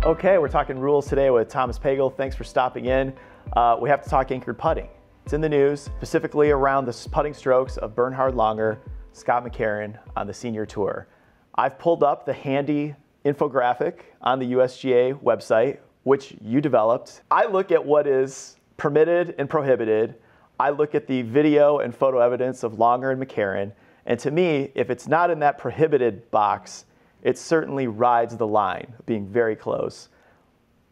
Okay, we're talking rules today with Thomas Pagel. Thanks for stopping in. We have to talk anchored putting. It's in the news, specifically around the putting strokes of Bernhard Langer, Scott McCarron on the senior tour. I've pulled up the handy infographic on the USGA website, which you developed. I look at what is permitted and prohibited. I look at the video and photo evidence of Langer and McCarron. And to me, if it's not in that prohibited box, it certainly rides the line, being very close.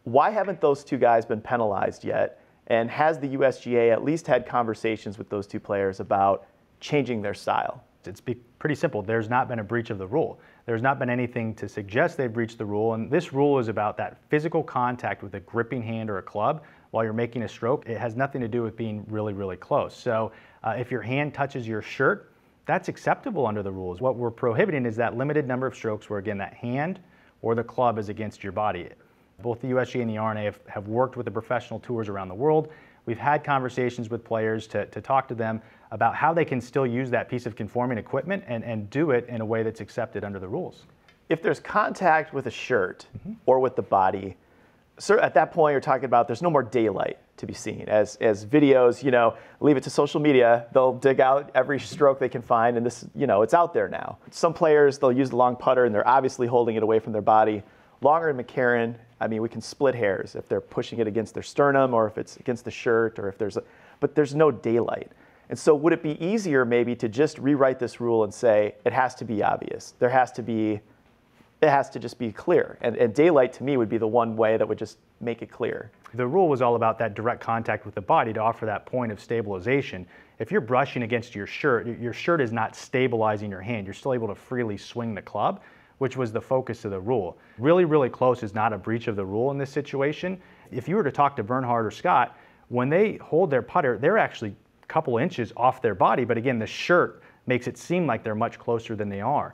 Why haven't those two guys been penalized yet? And has the USGA at least had conversations with those two players about changing their style? It's pretty simple. There's not been a breach of the rule. There's not been anything to suggest they've breached the rule. And this rule is about that physical contact with a gripping hand or a club while you're making a stroke. It has nothing to do with being really, really close. So if your hand touches your shirt, that's acceptable under the rules. What we're prohibiting is that limited number of strokes where, again, that hand or the club is against your body. Both the USGA and the R&A have worked with the professional tours around the world. We've had conversations with players to talk to them about how they can still use that piece of conforming equipment and do it in a way that's accepted under the rules. If there's contact with a shirt or with the body, at that point you're talking about there's no more daylight to be seen. As videos, leave it to social media, they'll dig out every stroke they can find, and this, it's out there now. Some players, they'll use the long putter and they're obviously holding it away from their body. Langer and McCarron, we can split hairs if they're pushing it against their sternum or if it's against the shirt or if but there's no daylight. And so would it be easier maybe to just rewrite this rule and say it has to be obvious? It has to just be clear. And daylight to me would be the one way that would just make it clear. The rule was all about that direct contact with the body to offer that point of stabilization. If you're brushing against your shirt is not stabilizing your hand. You're still able to freely swing the club, which was the focus of the rule. Really, really close is not a breach of the rule in this situation. If you were to talk to Bernhard or Scott, when they hold their putter, they're actually a couple inches off their body, but again, the shirt makes it seem like they're much closer than they are.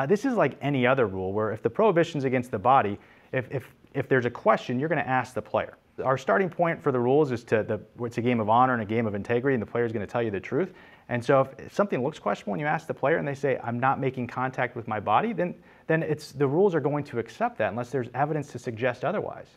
This is like any other rule where if the prohibition's against the body, if there's a question, you're going to ask the player. Our starting point for the rules is it's a game of honor and a game of integrity, and the player's going to tell you the truth. And so if something looks questionable and you ask the player and they say, I'm not making contact with my body, then the rules are going to accept that unless there's evidence to suggest otherwise.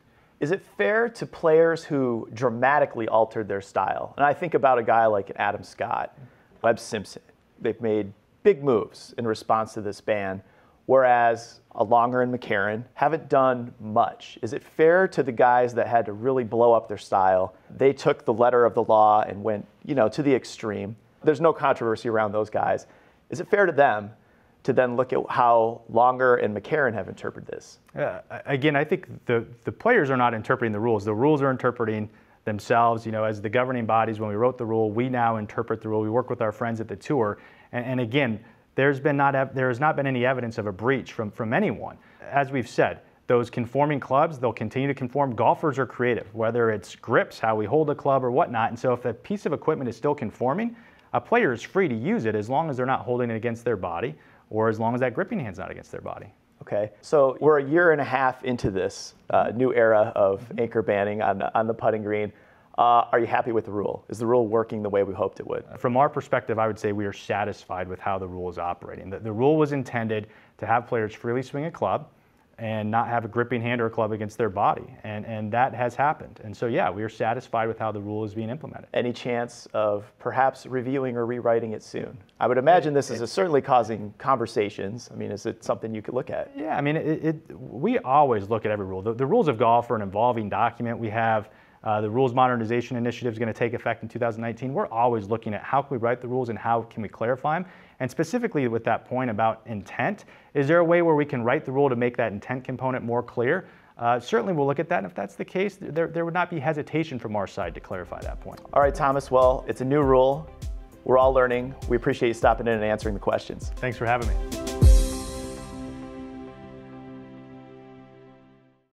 Is it fair to players who dramatically altered their style? And I think about a guy like Adam Scott, Webb Simpson. They've made big moves in response to this ban, whereas Langer and McCarron haven't done much. Is it fair to the guys that had to really blow up their style? They took the letter of the law and went, to the extreme. There's no controversy around those guys. Is it fair to them to then look at how Langer and McCarron have interpreted this? Again, I think the players are not interpreting the rules. The rules are interpreting themselves. As the governing bodies, when we wrote the rule, we now interpret the rule. We work with our friends at the tour. And again, there has not been any evidence of a breach from anyone. As we've said, those conforming clubs, they'll continue to conform. Golfers are creative, whether it's grips, how we hold a club or whatnot. And so if a piece of equipment is still conforming, a player is free to use it as long as they're not holding it against their body or as long as that gripping hand's not against their body. Okay, so we're a year and a half into this new era of anchor banning on the putting green. Are you happy with the rule? Is the rule working the way we hoped it would? From our perspective, I would say we are satisfied with how the rule is operating. The rule was intended to have players freely swing a club and not have a gripping hand or a club against their body. And that has happened. And so, yeah, we are satisfied with how the rule is being implemented. Any chance of perhaps reviewing or rewriting it soon? I would imagine this is certainly causing conversations. Is it something you could look at? Yeah, we always look at every rule. The rules of golf are an evolving document. We have the Rules Modernization Initiative is going to take effect in 2019. We're always looking at how can we write the rules and how can we clarify them. And specifically with that point about intent, is there a way where we can write the rule to make that intent component more clear? Certainly we'll look at that, and if that's the case, there would not be hesitation from our side to clarify that point. All right, Thomas, well, it's a new rule. We're all learning. We appreciate you stopping in and answering the questions. Thanks for having me.